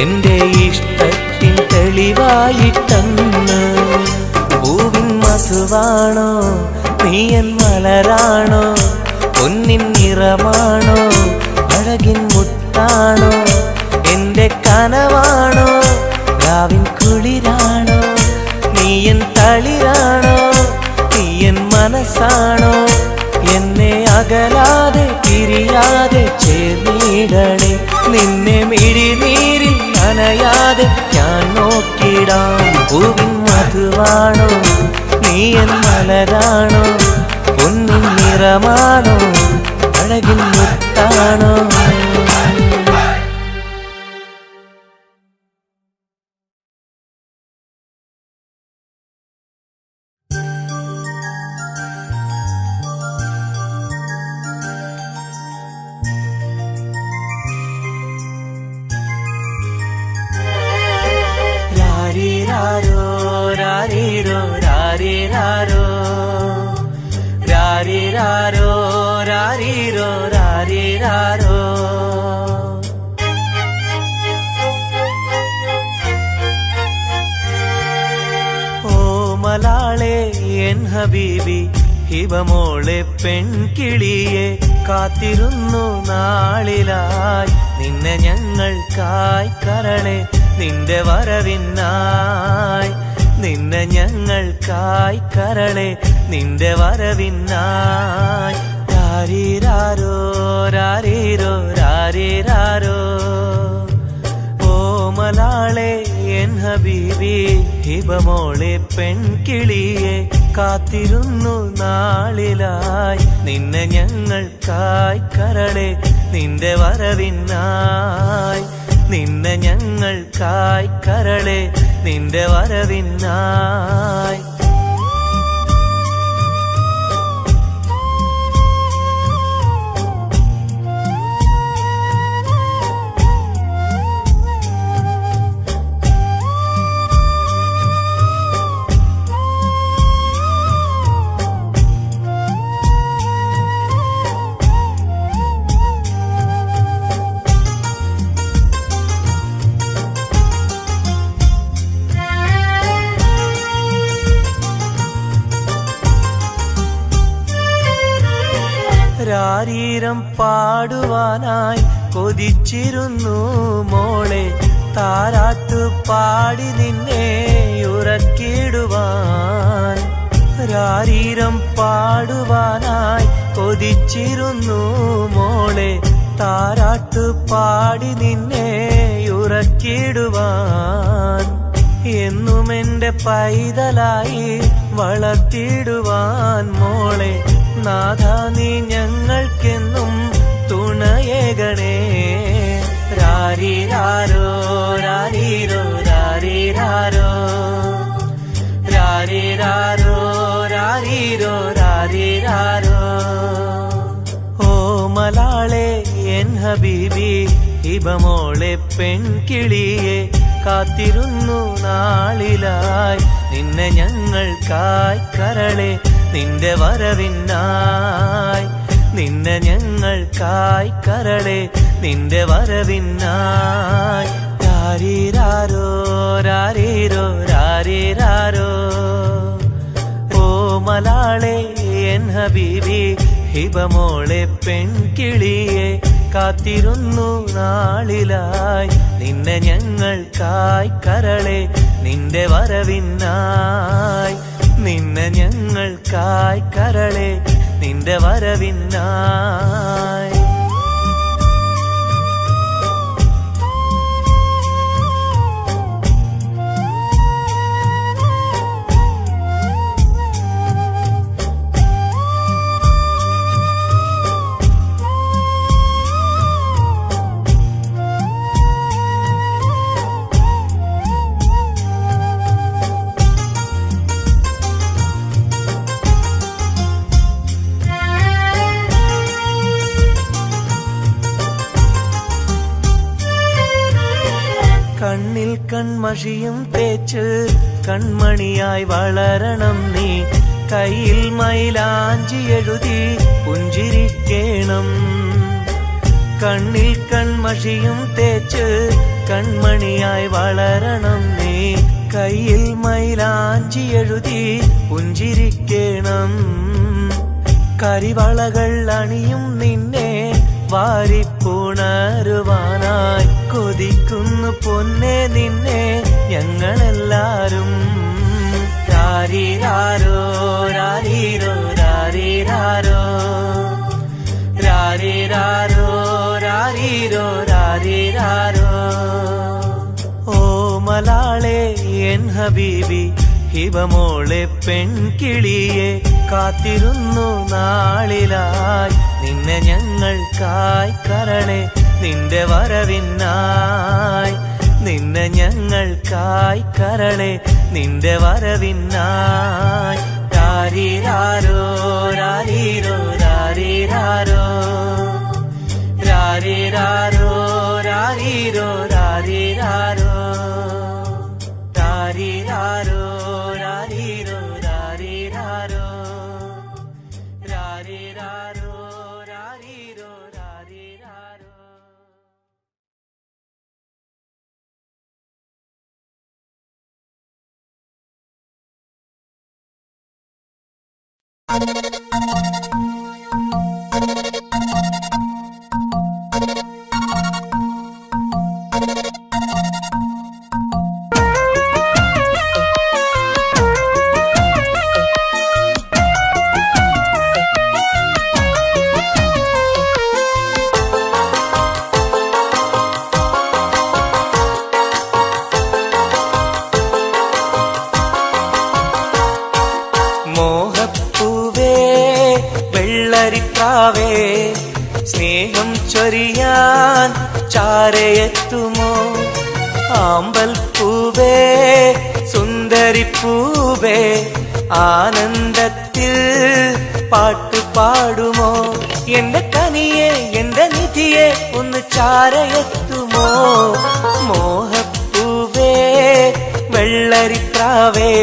എന്റെ ഇഷ്ടത്തിൻ തെളിവായിട്ടന്ന്. പൂവിൻ മധുവാണോ നീ എൻ മലരാണോ, പൊന്നിൻ നിറമാണോ അഴകിൻ മുത്താണോ. എന്റെ കനവാണോ രാവിൻ കുളിരാണോ, നീ എൻ തളിരാണോ, നീ എൻ മനസ്സാണോ. എന്നെ അകലാതെ പിരിയാതെ ചേർന്നിടണേ, നിന്നെ മിഴിനീരിൽ നനയാതെ ഞാൻ നോക്കിടാം. പൂവിൻ മധുവാണോ നീ എൻ മലരാണോ, പൊന്നിൻ നിറമാണോ അഴകിൻ മുത്താണോ. രാരിരാരോ രാരിരോ രാരിരാരോ, രാരിരാരോ രാരിരോ രാരിരാരോ. ഓ മലാളെ എൻ ഹബീബി ഹിബമോളെ പെൺകിളിയെ, കാത്തിരുന്നു നാളിലായി നിന്നെ ഞങ്ങൾക്കായി കരളെ, നിന്റെ വരവിനായി നിന്നെ ഞങ്ങൾക്കായി കരളെ, നിന്റെ വരവിനായി. രാരിരാരോ രാരിരോ രാരിരാരോ. ഓ മലാളെ എൻ ഹബീബി ഹിബമോളെ പെൺകിളിയെ, കാത്തിരുന്നു നാളിലായി നിന്നെ ഞങ്ങൾക്കായി കരളെ, നിന്റെ വരവിനായി നിന്നെ ഞങ്ങൾക്കായി കരളെ, നിന്റെ വരവിനായി. രാരീരം പാടുവാനായി കൊതിച്ചിരുന്നു മോളെ, താരാട്ടു പാടി നിന്നെ ഉറക്കിടുവാൻ. രാരീരം പാടുവാനായി കൊതിച്ചിരുന്നു മോളെ, താരാട്ടു പാടി നിന്നെ ഉറക്കിടുവാൻ. എന്നും എന്റെ പൈതലായി വളർത്തിടുവാൻ മോളെ, നാഥാ നീ ഞങ്ങൾക്കെന്നും തുണയേകണേ. രാരിരാരോ രാരിരോ രാരിരാരോ, രാരിരാരോ രാരിരോ രാരിരാരോ. ഓ മലാളെ എൻ ഹബീബി ഹിബമോളെ പെൺകിളിയെ, കാത്തിരുന്നു നാളിലായി നിന്നെ ഞങ്ങൾക്കായി കരളെ, നിന്റെ വരവിനായി നിന്നെ ഞങ്ങൾക്കായി കരളെ, നിന്റെ വരവിനായി. രാരിരാരോ രാരിരോ രാ ഹിബമോളെ പെൺകിളിയെ കാത്തിരുന്നു നാളിലായി നിന്നെ ഞങ്ങൾക്കായി കരളെ നിന്റെ വരവിനായി നിന്നെ ഞങ്ങൾക്കായി കരളെ നിന്റെ വരവിനായി കണ്ണിൽ കൺമഷിയും തേച്ച് കൺമണിയായി വളരണം നീ കയ്യിൽ മൈലാഞ്ചി എഴുതി പുഞ്ചിരിക്കേണം കണ്ണിൽ കൺമഷിയും തേച്ച് കൺമണിയായി വളരണം നീ കയ്യിൽ മൈലാഞ്ചി എഴുതി പുഞ്ചിരിക്കേണം കരിവളകൾ അണിയും നിന്നെ വാരിപ്പുണരുവാനായി കൊതിക്കുന്നു പൊന്നെ നിന്നെ ഞങ്ങളെല്ലാരും രാരീരാരോ രാരീരോ രാരീരാരോ രാരീരാരോ രാരീരോ രാരീരാരോ ഓ മലാളെ എൻ ഹബീബി ഹിബമോളെ പെൺകിളിയെ കാത്തിരുന്നു നാളിലായി നിന്നെ ഞങ്ങൾക്കായി കരളെ നിന്റെ വരവിനായി നിന്നെ ഞങ്ങൾക്കായി കരളെ നിന്റെ വരവിനായി രാരീരാരോ രാരീരോ രാരീരാരോ രാരീരാരോ രാരീരോ രാരീരാരോ രാരീരാരോ രാരീരോ രാരീരാരോ രാരീരാരോ രാരീരോ രാരീരാരോ വെള്ളരിപ്രാവേ സ്നേഹം ചൊരിയാൻ ചാരയെത്തുമോ ആമ്പൽ പൂവേ സുന്ദരിപ്പൂവേ ആനന്ദത്തിൽ പാട്ടു പാടുമോ എന്റെ കനിയെ എന്റെ നിധിയെ ഒന്ന് ചാരയെത്തുമോ മോഹപ്പൂവേ വെള്ളരിപ്രാവേ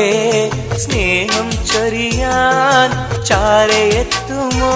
സ്നേഹം ചൊരിയാൻ ചാരയെത്തുമോ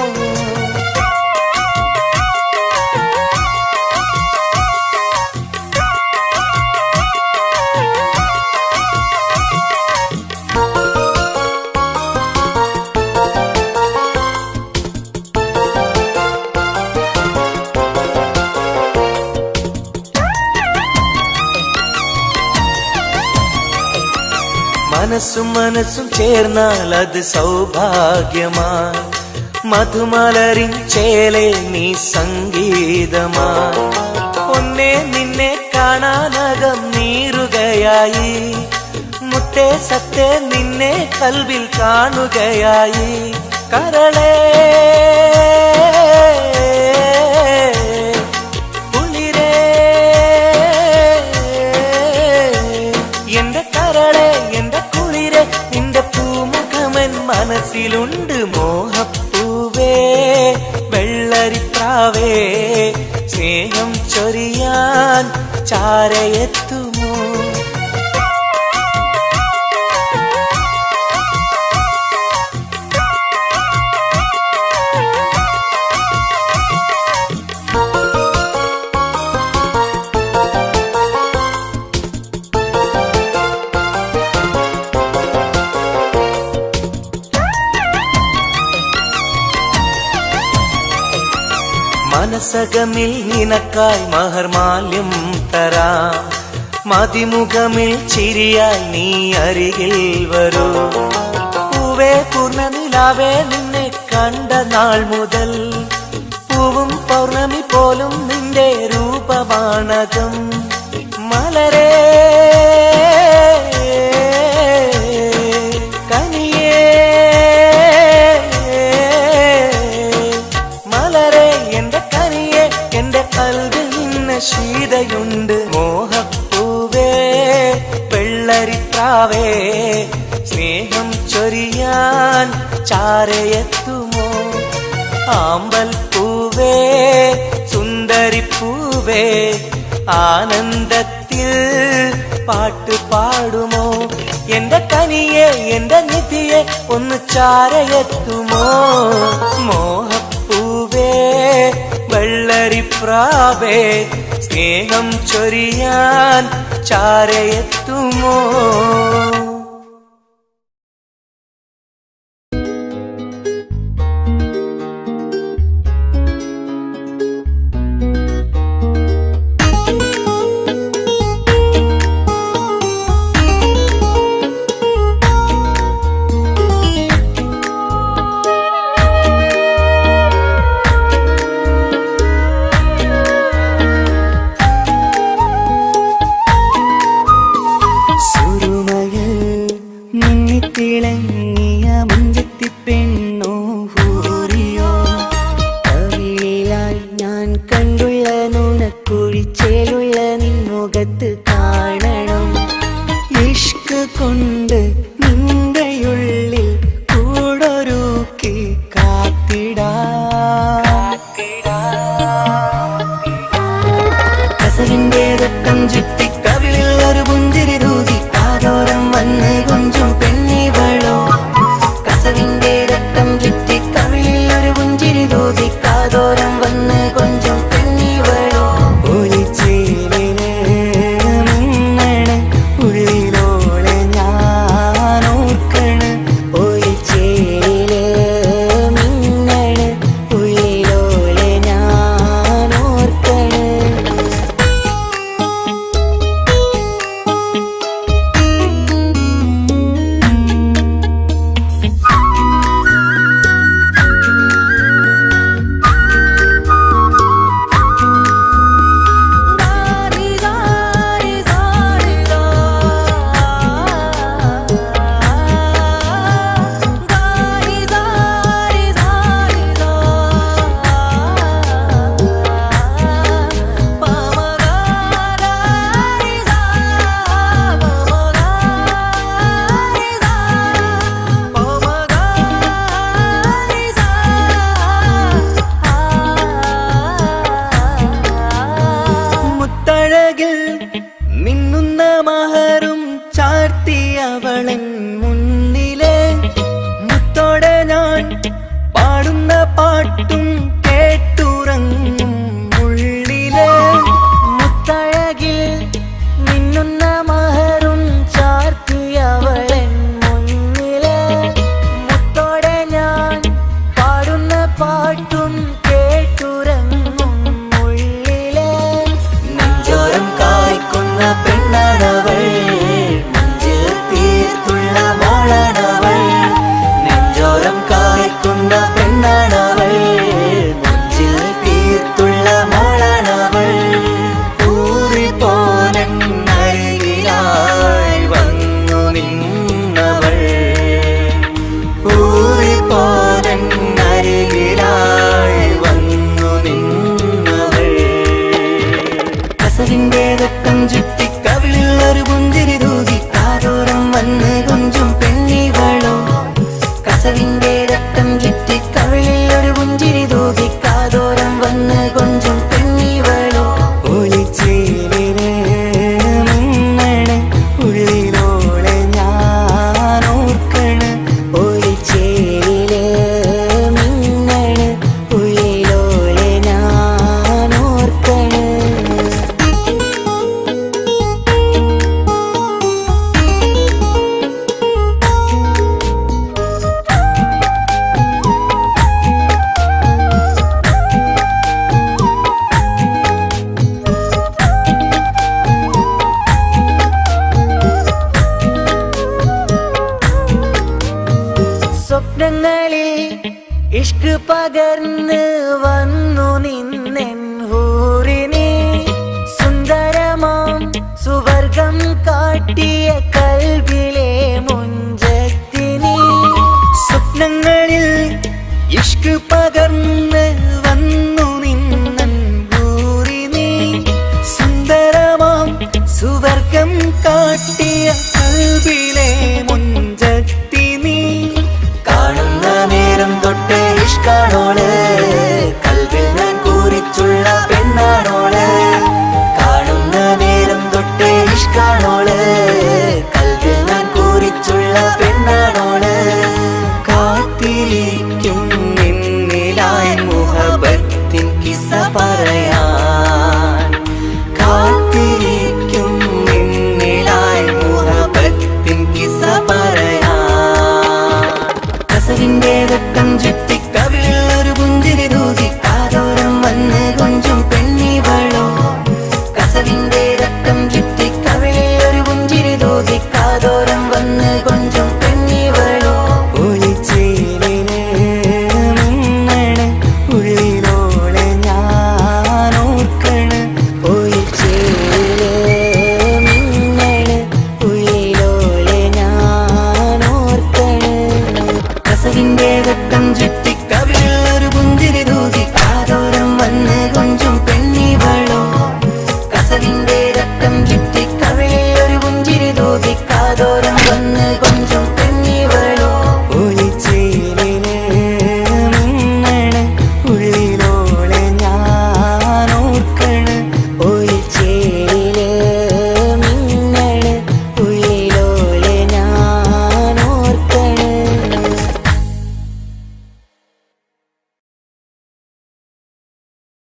മനസ്സും മനസ്സും ചേർന്നാൽ അത് സൗഭാഗ്യമായി മധുമലരിൻ ചേലെ നീ സംഗീതമായി ഒന്നേ നിന്നെ കാണാനകം നീറുകയായി മുത്തേ സത്തേ നിന്നെ കൽവിൽ കാണുകയായി കരളേ മനസ്സിലുണ്ട് മോഹപ്പൂവേ വെള്ളരിപ്രാവേ സ്നേഹം ചൊരിയാൻ ചാരയെത്തുമോ വാസകമിൽ നിനക്കായി മഹർമാല്യം തരാം, മതിമുഖമിൽ ചിരിയായി നീ അരികിൽ വരൂ. പൂവേ പൂർണ്ണനിലാവേ നിന്നെ കണ്ട നാൾ മുതൽ പൂവും പൗർണമി പോലും നിന്റെ രൂപമാണകം. മലരേ കനിയേ മലരേ എന്റെ കനിയേ, എന്റെ കൽവിൽ നിന്ന ശീതയുണ്ട്. മോഹപ്പൂവേ വെള്ളരിപ്രാവേ സ്നേഹം ചൊരിയാൻ ചാരയെത്തുമോ? ആമ്പൽ പൂവേ സുന്ദരിപ്പൂവേ ആനന്ദത്തിൽ പാട്ട് പാടുമോ? എന്റെ കനിയെ എന്റെ നിധിയെ ഒന്ന് ചാരയെത്തുമോ? മോഹപ്പൂവേ വെള്ളരിപ്രാവേ സ്നേഹം ചൊരിയാൻ ചാരയെത്തുമോ? തിളങ്ങിയ മുഞ്ചത്തി പെണ്ണോ ഹൂറിയോ, കവിളിലായി ഞാൻ കണ്ടുള്ള നുണക്കുഴിച്ചേലുള്ള നിൻമുഖത്ത് കാണണം. ഇഷ്ക് കൊണ്ട് നിന്റെയുള്ളിൽ കൂടൊരുക്കി കസവിന്റെ രക്തം ചുറ്റി കവിളിൽ ഒരു പുഞ്ചിരി തൂകി കാതോരം വന്ന് കൊഞ്ചും പെണ്ണിവളോ. കസവിന്റെ രക്തം ചുറ്റി കവിളിൽ ഒരു പുഞ്ചിരി തൂകി കാതോരം വന്ന് കൊഞ്ചും പെണ്ണിവളോ. ഒലിച്ചേലിന് മിന്നണ് ഉള്ളിലോളെ ഞാനോർക്കണ്. ഒലിച്ചേലില് മിന്നണ് ഉള്ളിലോളെ ഞാനോർക്കണ്. മിന്നുന്ന മഹറും ചാർത്തിയവളൻ മുന്നിലെ മുത്തോടെ ഞാൻ പാടുന്ന പാട്ടും കേട്ടുറങ്ങും ഉള്ളിലെ. മുത്തഴകിൽ മിന്നുന്ന മഹറും ചാർത്തിയവളൻ മുന്നിലെ മുത്തോടെ ഞാൻ പാടുന്ന പാട്ടും കേട്ടുറങ്ങും ഉള്ളിലെ. നെഞ്ചോരം കായ്ക്കുന്ന പെണ്ണാണവൾ, മഞ്ചിൽ തീർത്തുള്ള മോളാണവൾ. നെഞ്ചോരം കായ്ക്കുന്ന പെണ്ണാണവൾ, മഞ്ചിൽ തീർത്തുള്ള മോളാണവൾ. ഊറിപ്പോലരികിലായി വന്നു നിന്നവൾ, ഊറിപ്പോലരികിലായി വന്നു നിന്നവൾ. കസവിന്റെ രക്തം ചുറ്റി കവിളിൽ ഒരു പുഞ്ചിരി തൂകി കാതോരം വന്ന് കൊഞ്ചും പെണ്ണിവളോ. കസവിന്റെ രക്തം ചുറ്റി കവിളിൽ ഒരു പുഞ്ചിരി തൂകി കാതോരം വന്ന് കൊഞ്ചും പെണ്ണിവളോ. ഒലിച്ചേലിന് മിന്നണ് ഉള്ളിലോളെ ഞാനോർക്കണ്. ഒലിച്ചേലില് മിന്നണ് ഉള്ളിലോളെ ഞാനോർക്കണ്. പകർന്ന് വന്നു നിന്നെൻ ഹൂറിനെ സുന്ദരമാം സുവർഗം കാട്ടിയ കൽബിലെ മുഞ്ചത്തിനെ സ്വപ്നങ്ങളിൽ ഇഷ്ക് പകർന്ന്